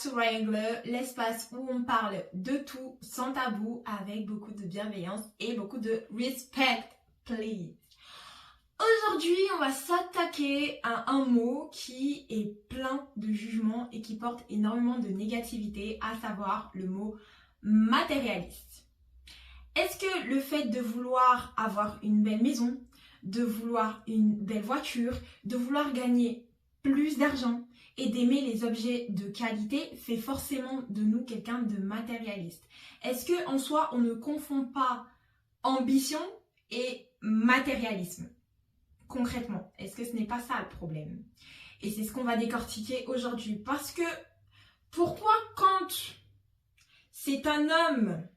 to Regular, l'espace où on parle de tout sans tabou avec beaucoup de bienveillance et beaucoup de respect, please. Aujourd'hui, on va s'attaquer à un mot qui est plein de jugements et qui porte énormément de négativité, à savoir le mot matérialiste. Est-ce que le fait de vouloir avoir une belle maison, de vouloir une belle voiture, de vouloir gagner plus d'argent et d'aimer les objets de qualité fait forcément de nous quelqu'un de matérialiste? Est-ce que en soi, on ne confond pas ambition et matérialisme? Concrètement, est-ce que ce n'est pas ça le problème? Et c'est ce qu'on va décortiquer aujourd'hui. Parce que pourquoi quand c'est un homme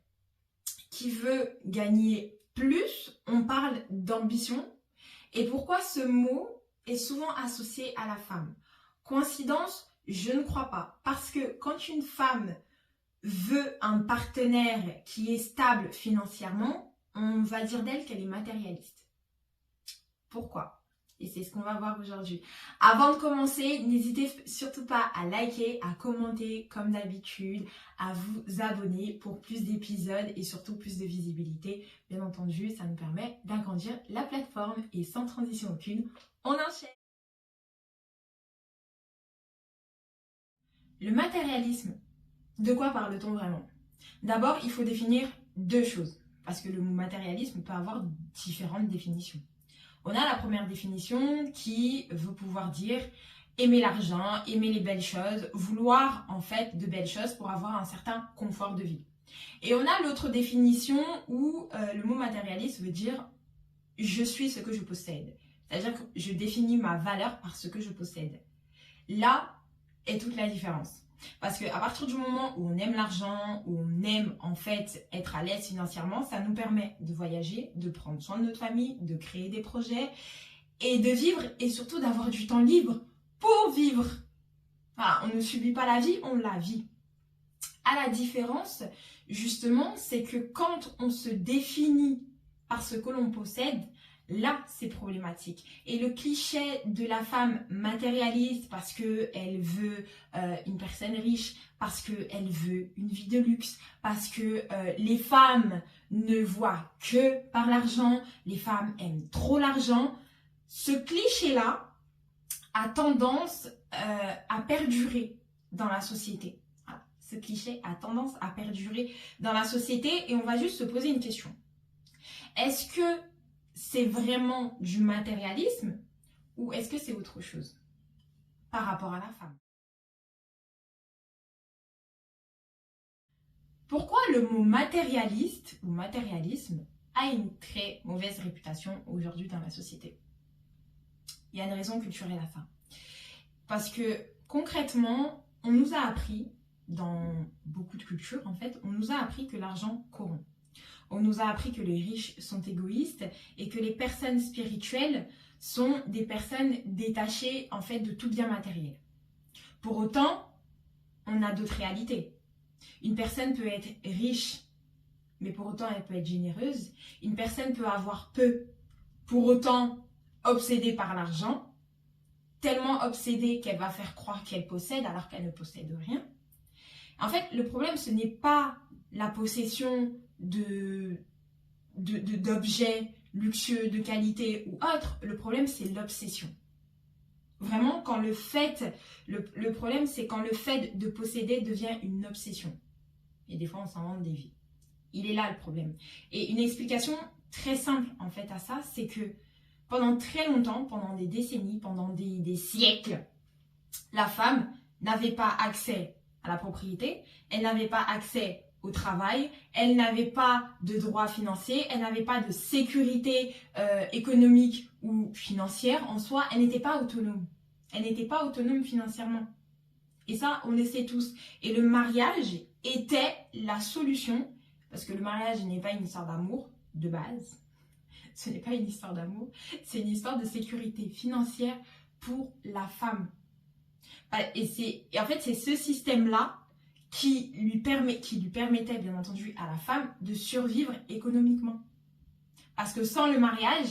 qui veut gagner plus, on parle d'ambition? Et pourquoi ce mot est souvent associé à la femme? Coïncidence? Je ne crois pas. Parce que quand une femme veut un partenaire qui est stable financièrement, on va dire d'elle qu'elle est matérialiste. Pourquoi? Et c'est ce qu'on va voir aujourd'hui. Avant de commencer, n'hésitez surtout pas à liker, à commenter comme d'habitude, à vous abonner pour plus d'épisodes et surtout plus de visibilité. Bien entendu, ça nous permet d'agrandir la plateforme et sans transition aucune, on enchaîne. Le matérialisme, de quoi parle-t-on vraiment? D'abord, il faut définir deux choses, parce que le mot matérialisme peut avoir différentes définitions. On a la première définition qui veut pouvoir dire aimer l'argent, aimer les belles choses, vouloir en fait de belles choses pour avoir un certain confort de vie. Et on a l'autre définition où le mot matérialiste veut dire je suis ce que je possède. C'est-à-dire que je définis ma valeur par ce que je possède. Là est toute la différence. Parce qu'à partir du moment où on aime l'argent, où on aime en fait être à l'aise financièrement, ça nous permet de voyager, de prendre soin de notre famille, de créer des projets et de vivre et surtout d'avoir du temps libre pour vivre. Voilà, on ne subit pas la vie, on la vit. À la différence, justement, c'est que quand on se définit par ce que l'on possède, là, c'est problématique. Et le cliché de la femme matérialiste parce qu'elle veut une personne riche, parce qu'elle veut une vie de luxe, parce que les femmes ne voient que par l'argent, les femmes aiment trop l'argent, ce cliché-là a tendance à perdurer dans la société. Voilà. Ce cliché a tendance à perdurer dans la société et on va juste se poser une question. Est-ce que c'est vraiment du matérialisme ou est-ce que c'est autre chose par rapport à la femme? Pourquoi le mot matérialiste ou matérialisme a une très mauvaise réputation aujourd'hui dans la société? Il y a une raison culturelle à ça. Parce que concrètement, on nous a appris, dans beaucoup de cultures en fait, on nous a appris que l'argent corrompt. On nous a appris que les riches sont égoïstes et que les personnes spirituelles sont des personnes détachées en fait de tout bien matériel. Pour autant, on a d'autres réalités. Une personne peut être riche, mais pour autant elle peut être généreuse. Une personne peut avoir peu, pour autant obsédée par l'argent, tellement obsédée qu'elle va faire croire qu'elle possède alors qu'elle ne possède rien. En fait, le problème, ce n'est pas la possession d'objets luxueux, de qualité ou autre. Le problème, c'est l'obsession. Vraiment, quand le problème, c'est quand le fait de posséder devient une obsession. Et des fois, on s'invente des vies. Il est là le problème. Et une explication très simple, en fait, à ça, c'est que pendant très longtemps, pendant des décennies, pendant des siècles, la femme n'avait pas accès à la propriété, elle n'avait pas accès au travail, elle n'avait pas de droits financiers, elle n'avait pas de sécurité économique ou financière en soi, elle n'était pas autonome. Elle n'était pas autonome financièrement. Et ça, on le sait tous. Et le mariage était la solution, parce que le mariage n'est pas une histoire d'amour de base. Ce n'est pas une histoire d'amour, c'est une histoire de sécurité financière pour la femme. Et en fait, c'est ce système-là qui lui permettait, bien entendu, à la femme de survivre économiquement. Parce que sans le mariage,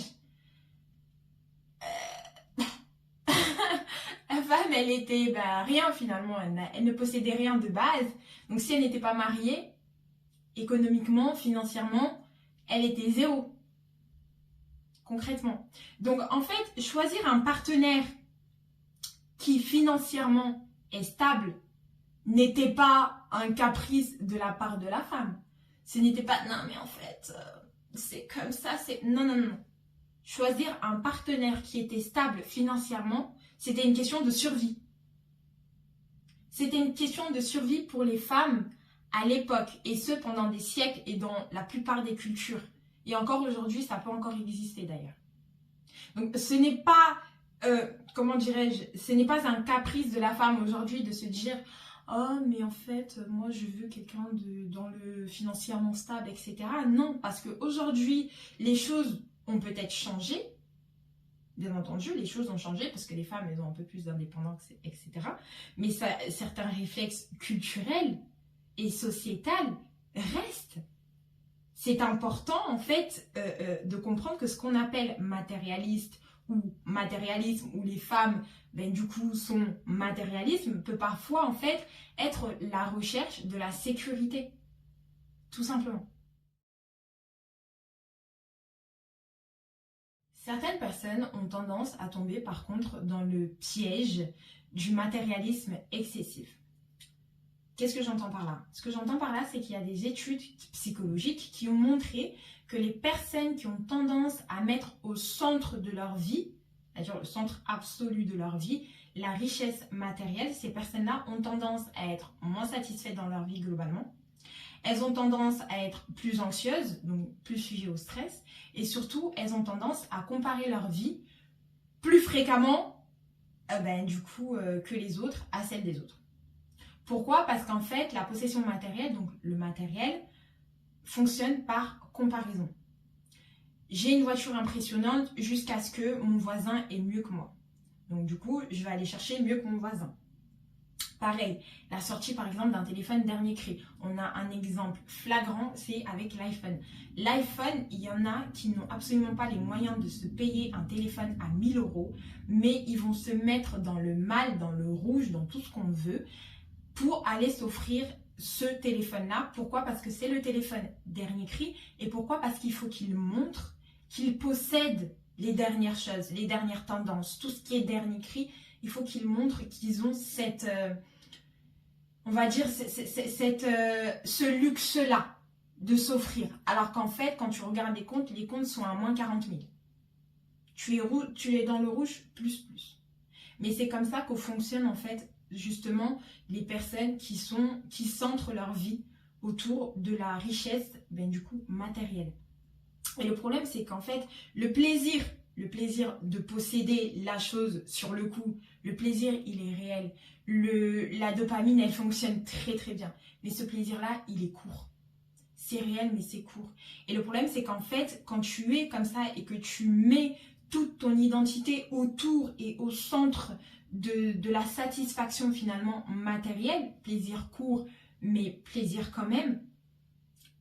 La femme, elle était rien finalement, elle ne possédait rien de base. Donc si elle n'était pas mariée, économiquement, financièrement, elle était zéro, concrètement. Donc en fait, choisir un partenaire qui financièrement est stable n'était pas un caprice de la part de la femme. Ce n'était pas, non mais en fait, c'est comme ça, c'est... Non, non, non. Choisir un partenaire qui était stable financièrement, c'était une question de survie. C'était une question de survie pour les femmes à l'époque, et ce pendant des siècles et dans la plupart des cultures. Et encore aujourd'hui, ça peut encore exister d'ailleurs. Donc ce n'est pas, comment dirais-je, ce n'est pas un caprice de la femme aujourd'hui de se dire « Oh, mais en fait, moi je veux quelqu'un dans le financièrement stable, etc. » Non, parce qu'aujourd'hui, les choses ont peut-être changé. Bien entendu, les choses ont changé parce que les femmes, elles ont un peu plus d'indépendance, etc. Mais certains réflexes culturels et sociétals restent. C'est important, en fait, de comprendre que ce qu'on appelle matérialiste ou matérialisme, où les femmes, du coup, sont matérialisme, peut parfois, en fait, être la recherche de la sécurité. Tout simplement. Certaines personnes ont tendance à tomber par contre dans le piège du matérialisme excessif. Qu'est-ce que j'entends par là? Ce que j'entends par là, c'est qu'il y a des études psychologiques qui ont montré que les personnes qui ont tendance à mettre au centre de leur vie, c'est-à-dire le centre absolu de leur vie, la richesse matérielle, ces personnes-là ont tendance à être moins satisfaites dans leur vie globalement. Elles ont tendance à être plus anxieuses, donc plus sujettes au stress. Et surtout, elles ont tendance à comparer leur vie plus fréquemment que les autres à celle des autres. Pourquoi? Parce qu'en fait, la possession matérielle, donc le matériel, fonctionne par comparaison. J'ai une voiture impressionnante jusqu'à ce que mon voisin ait mieux que moi. Donc du coup, je vais aller chercher mieux que mon voisin. Pareil, la sortie par exemple d'un téléphone dernier cri. On a un exemple flagrant, c'est avec l'iPhone. L'iPhone, il y en a qui n'ont absolument pas les moyens de se payer un téléphone à 1000 €, mais ils vont se mettre dans le mal, dans le rouge, dans tout ce qu'on veut, pour aller s'offrir ce téléphone-là. Pourquoi? Parce que c'est le téléphone dernier cri. Et pourquoi? Parce qu'il faut qu'ils montrent qu'ils possèdent les dernières choses, les dernières tendances, tout ce qui est dernier cri. Il faut qu'ils montrent qu'ils ont cette, on va dire, ce luxe-là de s'offrir. Alors qu'en fait, quand tu regardes les comptes sont à moins 40 000. Tu es dans le rouge, plus. Mais c'est comme ça qu'au fonctionne en fait, justement, les personnes qui centrent leur vie autour de la richesse, du coup, matérielle. Et le problème, c'est qu'en fait, le plaisir de posséder la chose sur le coup, le plaisir, il est réel. La dopamine, elle fonctionne très très bien. Mais ce plaisir-là, il est court. C'est réel, mais c'est court. Et le problème, c'est qu'en fait, quand tu es comme ça et que tu mets toute ton identité autour et au centre de la satisfaction finalement matérielle, plaisir court, mais plaisir quand même,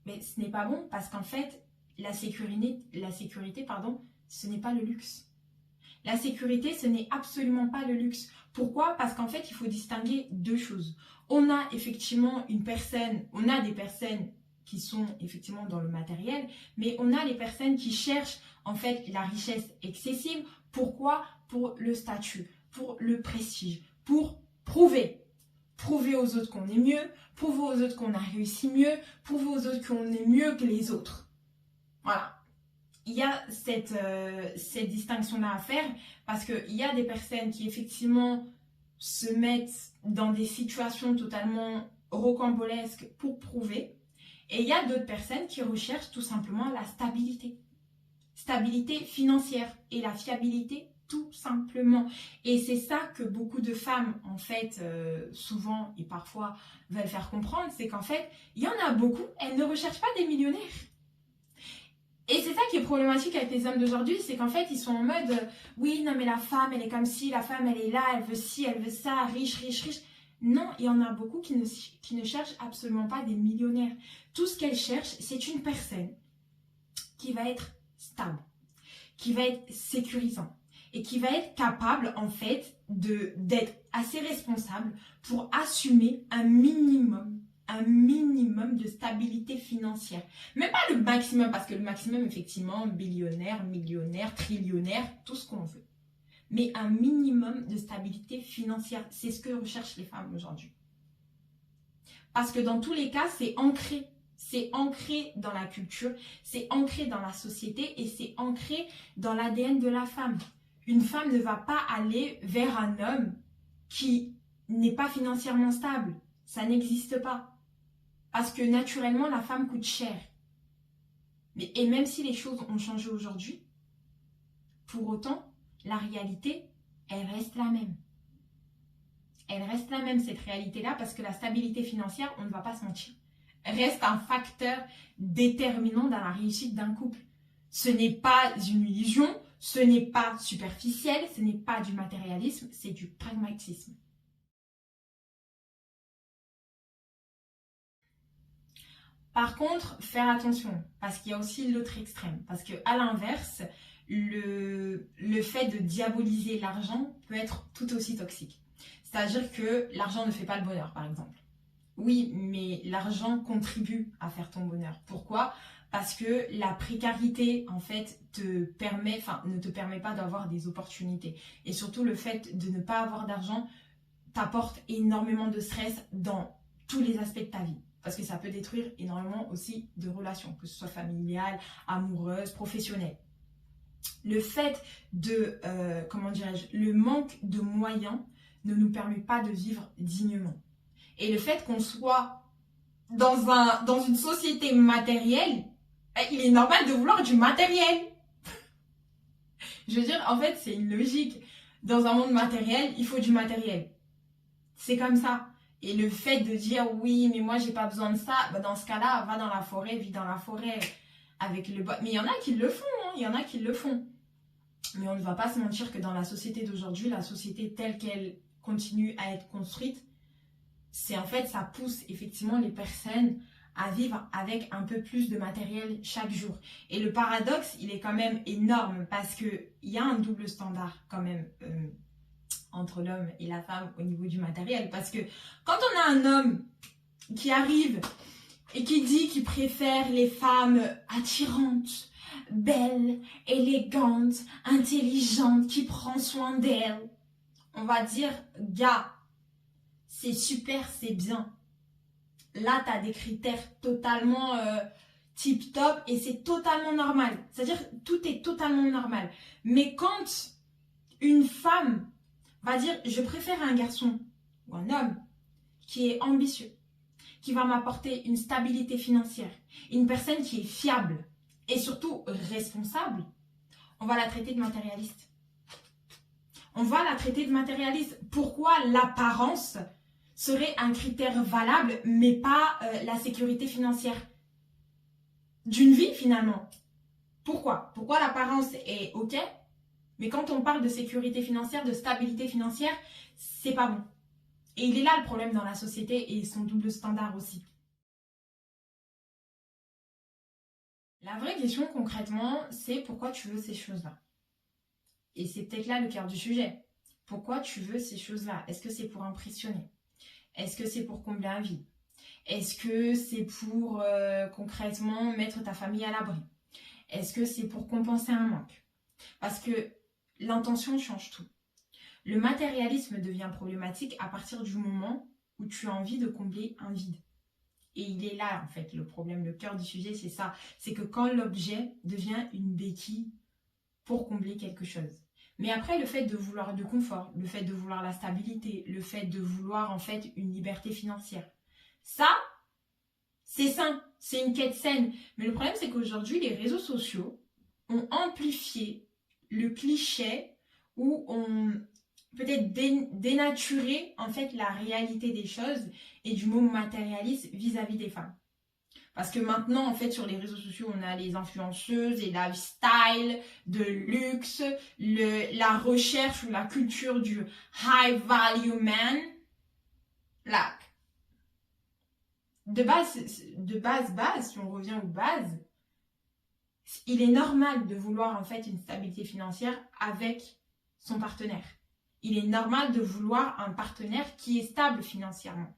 mais ce n'est pas bon parce qu'en fait, la sécurité, ce n'est pas le luxe. La sécurité, ce n'est absolument pas le luxe. Pourquoi? Parce qu'en fait, il faut distinguer deux choses. On a effectivement des personnes qui sont effectivement dans le matériel, mais on a les personnes qui cherchent en fait la richesse excessive. Pourquoi? Pour le statut, pour le prestige, pour prouver aux autres qu'on est mieux, prouver aux autres qu'on a réussi mieux, prouver aux autres qu'on est mieux que les autres. Voilà. Il y a cette distinction-là à faire parce qu'il y a des personnes qui effectivement se mettent dans des situations totalement rocambolesques pour prouver. Et il y a d'autres personnes qui recherchent tout simplement la stabilité. Stabilité financière et la fiabilité tout simplement. Et c'est ça que beaucoup de femmes, en fait, souvent et parfois veulent faire comprendre, c'est qu'en fait, il y en a beaucoup, elles ne recherchent pas des millionnaires. Et c'est ça qui est problématique avec les hommes d'aujourd'hui, c'est qu'en fait, ils sont en mode oui, non mais la femme, elle est comme ci, la femme, elle est là, elle veut ci, elle veut ça, riche. Non, il y en a beaucoup qui ne cherchent absolument pas des millionnaires. Tout ce qu'elles cherchent, c'est une personne qui va être stable, qui va être sécurisant. et qui va être capable en fait d'être assez responsable pour assumer un minimum de stabilité financière. Même pas le maximum, parce que le maximum, effectivement, billionnaire, millionnaire, trillionnaire, tout ce qu'on veut. Mais un minimum de stabilité financière, c'est ce que recherchent les femmes aujourd'hui. Parce que dans tous les cas, c'est ancré. C'est ancré dans la culture, c'est ancré dans la société et c'est ancré dans l'ADN de la femme. Une femme ne va pas aller vers un homme qui n'est pas financièrement stable. Ça n'existe pas. Parce que naturellement, la femme coûte cher. Et même si les choses ont changé aujourd'hui, pour autant, la réalité, elle reste la même. Elle reste la même, cette réalité-là, parce que la stabilité financière, on ne va pas se mentir, reste un facteur déterminant dans la réussite d'un couple. Ce n'est pas une illusion, ce n'est pas superficiel, ce n'est pas du matérialisme, c'est du pragmatisme. Par contre, faire attention, parce qu'il y a aussi l'autre extrême. Parce qu'à l'inverse, le fait de diaboliser l'argent peut être tout aussi toxique. C'est-à-dire que l'argent ne fait pas le bonheur, par exemple. Oui, mais l'argent contribue à faire ton bonheur. Pourquoi ? Parce que la précarité, en fait, ne te permet pas d'avoir des opportunités. Et surtout, le fait de ne pas avoir d'argent t'apporte énormément de stress dans tous les aspects de ta vie. Parce que ça peut détruire énormément aussi de relations, que ce soit familiales, amoureuses, professionnelles. Le fait de, le manque de moyens ne nous permet pas de vivre dignement. Et le fait qu'on soit dans une société matérielle, il est normal de vouloir du matériel. Je veux dire, en fait, c'est une logique. Dans un monde matériel, il faut du matériel. C'est comme ça. Et le fait de dire, oui, mais moi, j'ai pas besoin de ça, dans ce cas-là, va dans la forêt, vis dans la forêt. Avec le... Mais il y en a qui le font, hein, il y en a qui le font. Mais on ne va pas se mentir que dans la société d'aujourd'hui, la société telle qu'elle continue à être construite, c'est en fait, ça pousse effectivement les personnes à vivre avec un peu plus de matériel chaque jour. Et le paradoxe, il est quand même énorme parce qu'il y a un double standard quand même entre l'homme et la femme au niveau du matériel. Parce que quand on a un homme qui arrive et qui dit qu'il préfère les femmes attirantes, belles, élégantes, intelligentes, qui prend soin d'elles, on va dire, gars, c'est super, c'est bien. Là, tu as des critères totalement tip-top et c'est totalement normal. C'est-à-dire, tout est totalement normal. Mais quand une femme va dire, je préfère un garçon ou un homme qui est ambitieux, qui va m'apporter une stabilité financière, une personne qui est fiable et surtout responsable, on va la traiter de matérialiste. On va la traiter de matérialiste. Pourquoi l'apparence serait un critère valable, mais pas la sécurité financière d'une vie finalement? Pourquoi l'apparence est OK, mais quand on parle de sécurité financière, de stabilité financière, c'est pas bon. Et il est là le problème dans la société et son double standard aussi. La vraie question concrètement, c'est pourquoi tu veux ces choses-là? Et c'est peut-être là le cœur du sujet. Pourquoi tu veux ces choses-là? Est-ce que c'est pour impressionner? Est-ce que c'est pour combler un vide? Est-ce que c'est pour concrètement mettre ta famille à l'abri? Est-ce que c'est pour compenser un manque? Parce que l'intention change tout. Le matérialisme devient problématique à partir du moment où tu as envie de combler un vide. Et il est là, en fait, le problème, le cœur du sujet, c'est ça. C'est que quand l'objet devient une béquille pour combler quelque chose. Mais après, le fait de vouloir du confort, le fait de vouloir la stabilité, le fait de vouloir, en fait, une liberté financière, ça, c'est sain, c'est une quête saine. Mais le problème, c'est qu'aujourd'hui, les réseaux sociaux ont amplifié le cliché où on peut-être dénaturer en fait la réalité des choses et du mot matérialiste vis-à-vis des femmes. Parce que maintenant, en fait, sur les réseaux sociaux, on a les influenceuses, les lifestyle, de luxe, la recherche ou la culture du high value man. Là, de base, si on revient aux bases, il est normal de vouloir en fait une stabilité financière avec son partenaire. Il est normal de vouloir un partenaire qui est stable financièrement.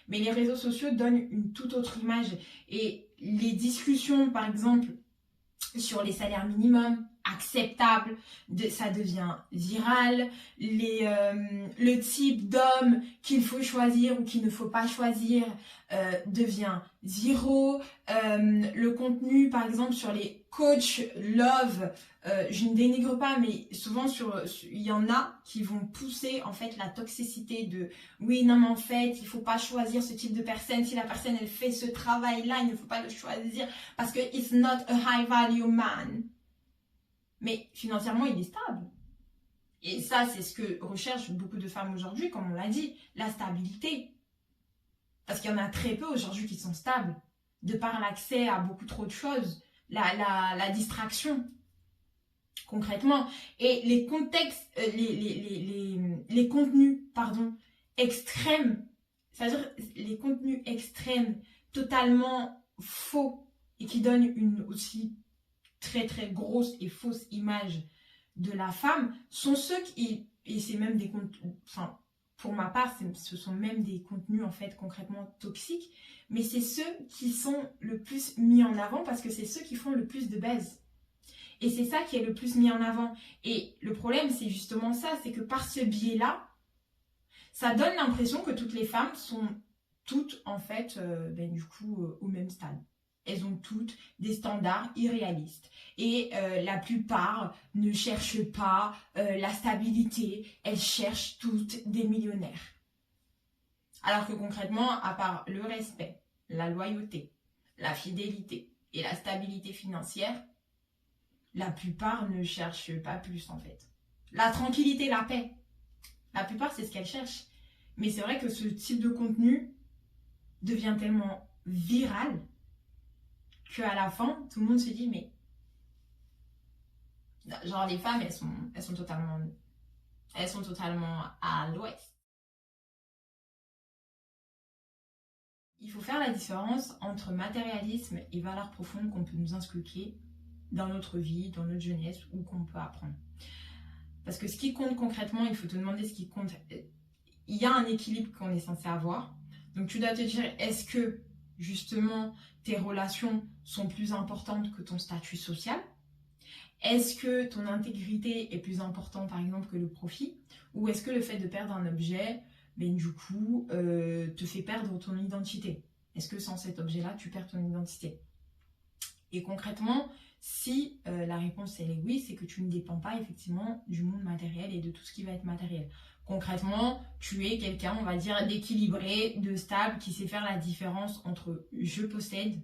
Mais les réseaux sociaux donnent une toute autre image. Et les discussions, par exemple, sur les salaires minimums acceptables, ça devient viral. Le type d'homme qu'il faut choisir ou qu'il ne faut pas choisir devient zéro. Le contenu, par exemple, sur les coachs love, je ne dénigre pas, mais souvent il y en a qui vont pousser en fait la toxicité de oui, non, mais en fait, il ne faut pas choisir ce type de personne. Si la personne, elle fait ce travail-là, il ne faut pas le choisir parce que it's not a high value man. Mais financièrement, il est stable. Et ça, c'est ce que recherchent beaucoup de femmes aujourd'hui, comme on l'a dit, la stabilité. Parce qu'il y en a très peu aujourd'hui qui sont stables, de par l'accès à beaucoup trop de choses, la distraction, concrètement. Et les contextes, les contenus, extrêmes, c'est-à-dire les contenus extrêmes, totalement faux, et qui donnent une aussi très très grosse et fausse image de la femme, sont ceux qui, et c'est même des contenus, enfin, pour ma part, ce sont même des contenus en fait concrètement toxiques, mais c'est ceux qui sont le plus mis en avant parce que c'est ceux qui font le plus de buzz. Et c'est ça qui est le plus mis en avant. Et le problème, c'est justement ça, c'est que par ce biais-là, ça donne l'impression que toutes les femmes sont toutes en fait, au même stade. Elles ont toutes des standards irréalistes. Et la plupart ne cherchent pas la stabilité. Elles cherchent toutes des millionnaires. Alors que concrètement, à part le respect, la loyauté, la fidélité et la stabilité financière, la plupart ne cherchent pas plus en fait. La tranquillité, la paix. La plupart, c'est ce qu'elles cherchent. Mais c'est vrai que ce type de contenu devient tellement viral qu'à la fin, tout le monde se dit, mais genre les femmes, elles sont totalement à l'ouest. Il faut faire la différence entre matérialisme et valeurs profondes qu'on peut nous inculquer dans notre vie, dans notre jeunesse, ou qu'on peut apprendre. Parce que ce qui compte concrètement, il faut te demander ce qui compte. Il y a un équilibre qu'on est censé avoir. Donc tu dois te dire, est-ce que justement tes relations sont plus importantes que ton statut social? Est-ce que ton intégrité est plus importante par exemple que le profit? Ou est-ce que le fait de perdre un objet, te fait perdre ton identité? Est-ce que sans cet objet-là, tu perds ton identité? Et concrètement, si la réponse est oui, c'est que tu ne dépends pas effectivement du monde matériel et de tout ce qui va être matériel. Concrètement, tu es quelqu'un, on va dire, d'équilibré, de stable, qui sait faire la différence entre je possède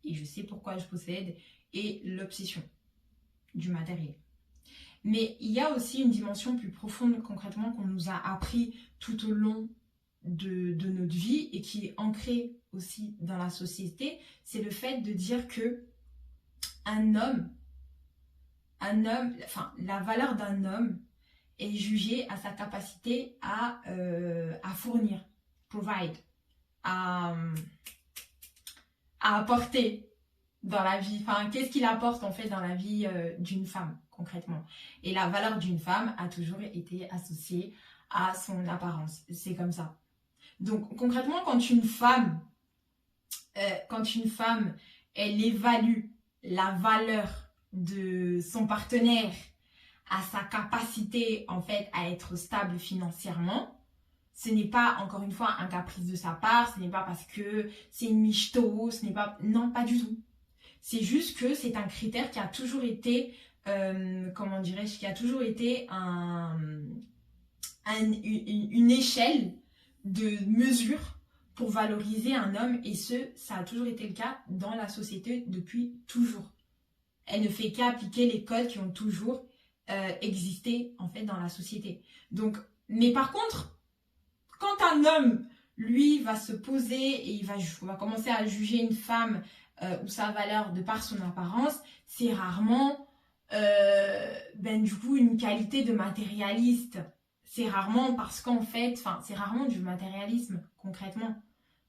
et je sais pourquoi je possède et l'obsession du matériel. Mais il y a aussi une dimension plus profonde concrètement qu'on nous a appris tout au long de notre vie et qui est ancrée aussi dans la société, c'est le fait de dire que la valeur d'un homme est jugée à sa capacité à fournir, provide, à apporter dans la vie. Enfin, qu'est-ce qu'il apporte en fait dans la vie d'une femme concrètement. Et la valeur d'une femme a toujours été associée à son apparence. C'est comme ça. Donc concrètement, quand une femme, elle évalue la valeur de son partenaire à sa capacité en fait à être stable financièrement, ce n'est pas encore une fois un caprice de sa part, ce n'est pas parce que c'est une michto, ce n'est pas, non, pas du tout. C'est juste que c'est un critère qui a toujours été, qui a toujours été une échelle de mesure pour valoriser un homme, et ça a toujours été le cas dans la société depuis toujours. Elle ne fait qu'appliquer les codes qui ont toujours existé en fait dans la société. Donc, mais par contre, quand un homme, lui, va se poser et il va commencer à juger une femme ou sa valeur de par son apparence, c'est rarement une qualité de matérialiste. C'est rarement parce qu'en fait, c'est rarement du matérialisme concrètement.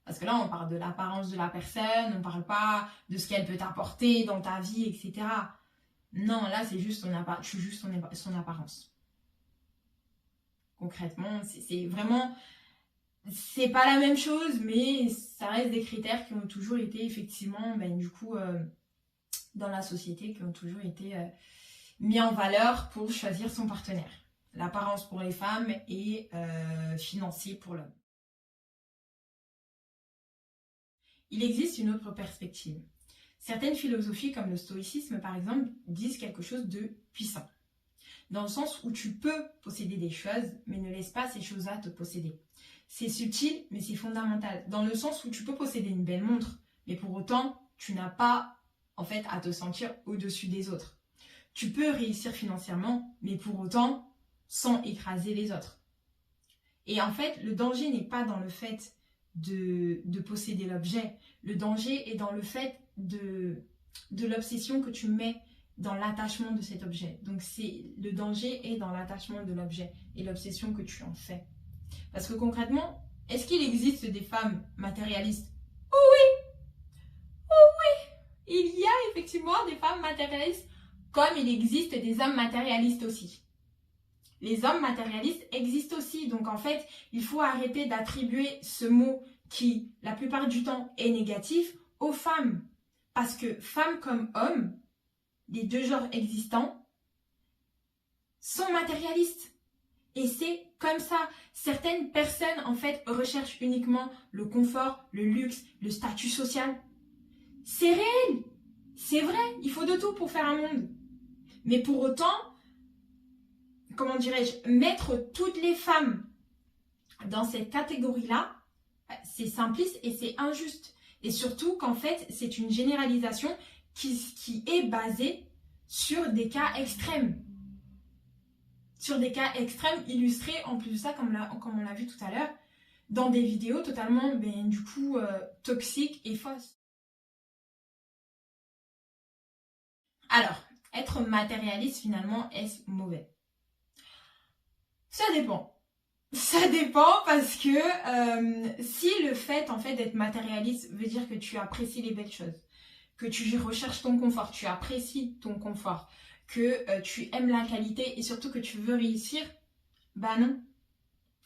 Parce que là, on parle de l'apparence de la personne, on ne parle pas de ce qu'elle peut t'apporter dans ta vie, etc. Non, là, c'est juste tu joues son apparence. Concrètement, c'est vraiment... C'est pas la même chose, mais ça reste des critères qui ont toujours été effectivement, du coup, dans la société, qui ont toujours été mis en valeur pour choisir son partenaire. L'apparence pour les femmes et financier pour l'homme. Il existe une autre perspective. Certaines philosophies, comme le stoïcisme par exemple, disent quelque chose de puissant. Dans le sens où tu peux posséder des choses, mais ne laisse pas ces choses-là te posséder. C'est subtil, mais c'est fondamental. Dans le sens où tu peux posséder une belle montre, mais pour autant, tu n'as pas, en fait, à te sentir au-dessus des autres. Tu peux réussir financièrement, mais pour autant, sans écraser les autres. Et en fait, le danger n'est pas dans le fait de posséder l'objet. Le danger est dans le fait de l'obsession que tu mets dans l'attachement de cet objet. Donc, le danger est dans l'attachement de l'objet et l'obsession que tu en fais. Parce que concrètement, est-ce qu'il existe des femmes matérialistes? Oh oui! Oh oui! Il y a effectivement des femmes matérialistes, comme il existe des hommes matérialistes aussi. Les hommes matérialistes existent aussi. Donc en fait, il faut arrêter d'attribuer ce mot qui, la plupart du temps, est négatif aux femmes. Parce que femmes comme hommes, les deux genres existants, sont matérialistes. Et c'est comme ça. Certaines personnes, en fait, recherchent uniquement le confort, le luxe, le statut social. C'est réel. C'est vrai. Il faut de tout pour faire un monde. Mais pour autant, comment dirais-je, mettre toutes les femmes dans cette catégorie-là, c'est simpliste et c'est injuste. Et surtout qu'en fait, c'est une généralisation qui est basée sur des cas extrêmes. Sur des cas extrêmes illustrés, en plus de ça, comme on l'a vu tout à l'heure, dans des vidéos totalement, toxiques et fausses. Alors, être matérialiste, finalement, est-ce mauvais? Ça dépend. Ça dépend parce que si le fait, en fait, d'être matérialiste veut dire que tu apprécies les belles choses, que tu recherches ton confort, tu apprécies ton confort, que tu aimes la qualité et surtout que tu veux réussir, bah non.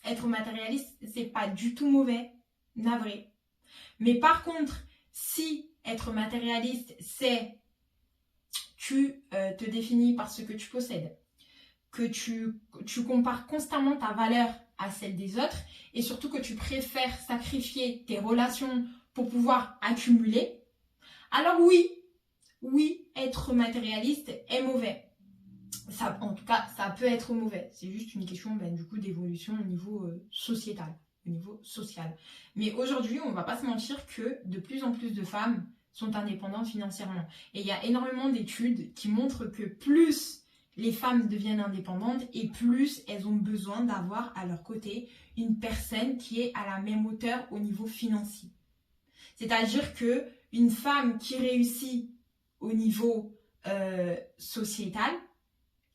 Être matérialiste, c'est pas du tout mauvais, navré. Mais par contre, si être matérialiste, c'est tu te définis par ce que tu possèdes, que tu compares constamment ta valeur à celle des autres et surtout que tu préfères sacrifier tes relations pour pouvoir accumuler, alors oui, être matérialiste est mauvais. Ça, en tout cas, ça peut être mauvais. C'est juste une question d'évolution au niveau sociétal, au niveau social. Mais aujourd'hui, on ne va pas se mentir que de plus en plus de femmes sont indépendantes financièrement. Et il y a énormément d'études qui montrent que plus les femmes deviennent indépendantes et plus elles ont besoin d'avoir à leur côté une personne qui est à la même hauteur au niveau financier. C'est-à-dire que une femme qui réussit au niveau sociétal,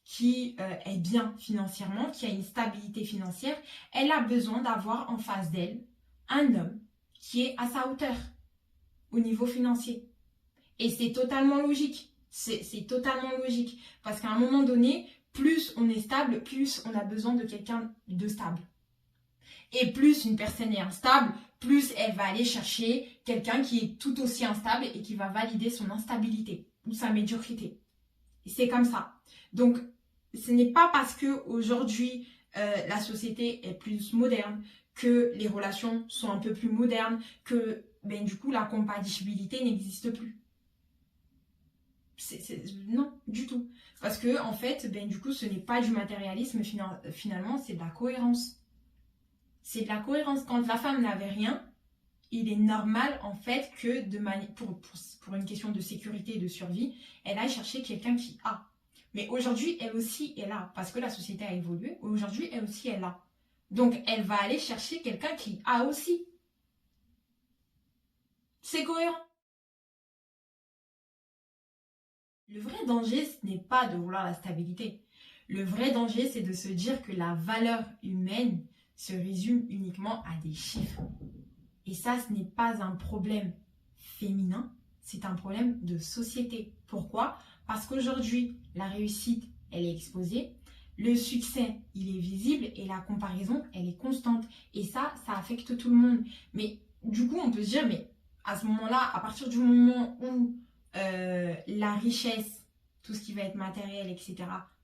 qui est bien financièrement, qui a une stabilité financière, elle a besoin d'avoir en face d'elle un homme qui est à sa hauteur au niveau financier. Et c'est totalement logique. C'est totalement logique. Parce qu'à un moment donné, plus on est stable, plus on a besoin de quelqu'un de stable. Et plus une personne est instable, plus elle va aller chercher quelqu'un qui est tout aussi instable et qui va valider son instabilité ou sa médiocrité. Et c'est comme ça. Donc, ce n'est pas parce qu'aujourd'hui, la société est plus moderne, que les relations sont un peu plus modernes, que du coup, la compatibilité n'existe plus. Non, du tout. Parce que, en fait, du coup, ce n'est pas du matérialisme, finalement, c'est de la cohérence. C'est de la cohérence. Quand la femme n'avait rien, il est normal, en fait, que pour une question de sécurité et de survie, elle aille chercher quelqu'un qui a. Mais aujourd'hui, elle aussi est là. Parce que la société a évolué. Aujourd'hui, elle aussi est là. Donc, elle va aller chercher quelqu'un qui a aussi. C'est cohérent. Le vrai danger, ce n'est pas de vouloir la stabilité. Le vrai danger, c'est de se dire que la valeur humaine se résume uniquement à des chiffres. Et ça, ce n'est pas un problème féminin, c'est un problème de société. Pourquoi ? Parce qu'aujourd'hui, la réussite, elle est exposée. Le succès, il est visible et la comparaison, elle est constante. Et ça affecte tout le monde. Mais du coup, on peut se dire, mais à ce moment-là, à partir du moment où la richesse, tout ce qui va être matériel, etc.,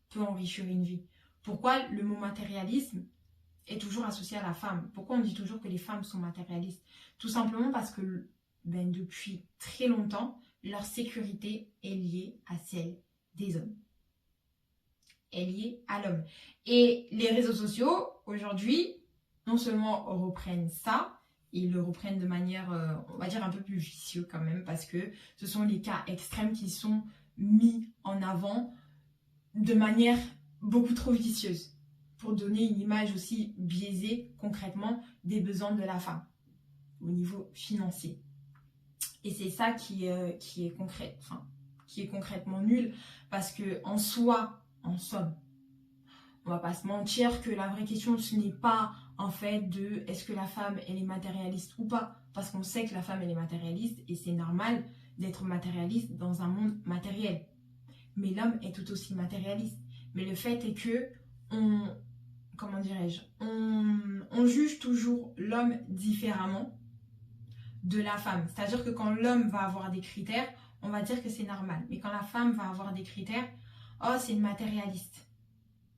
peut enrichir une vie, pourquoi le mot matérialisme est toujours associé à la femme? Pourquoi on dit toujours que les femmes sont matérialistes? Tout simplement parce que depuis très longtemps, leur sécurité est liée à celle des hommes. Est liée à l'homme. Et les réseaux sociaux, aujourd'hui, non seulement reprennent ça, ils le reprennent de manière, on va dire, un peu plus vicieuse quand même, parce que ce sont les cas extrêmes qui sont mis en avant de manière beaucoup trop vicieuse, pour donner une image aussi biaisée, concrètement, des besoins de la femme, au niveau financier. Et c'est ça qui est concrètement nul, parce que en soi, en somme, on va pas se mentir que la vraie question, ce n'est pas en fait de est-ce que la femme elle est matérialiste ou pas, parce qu'on sait que la femme elle est matérialiste et c'est normal d'être matérialiste dans un monde matériel. Mais l'homme est tout aussi matérialiste. Mais le fait est que comment dirais-je, on juge toujours l'homme différemment de la femme. C'est-à-dire que quand l'homme va avoir des critères, on va dire que c'est normal. Mais quand la femme va avoir des critères, oh, c'est une matérialiste.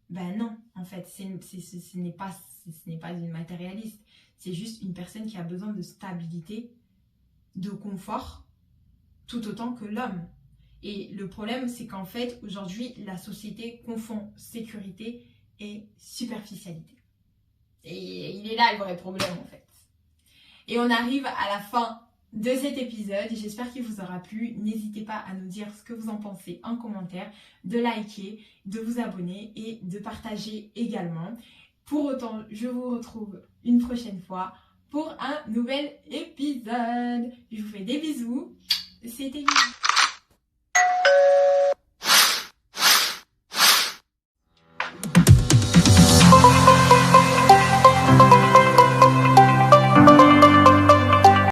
Ben non, en fait, ce n'est pas une matérialiste. C'est juste une personne qui a besoin de stabilité, de confort, tout autant que l'homme. Et le problème, c'est qu'en fait, aujourd'hui, la société confond sécurité et superficialité. Et il est là le vrai problème, en fait. Et on arrive à la fin de cet épisode. J'espère qu'il vous aura plu. N'hésitez pas à nous dire ce que vous en pensez en commentaire, de liker, de vous abonner et de partager également. Pour autant, je vous retrouve une prochaine fois pour un nouvel épisode. Je vous fais des bisous. C'était Lily.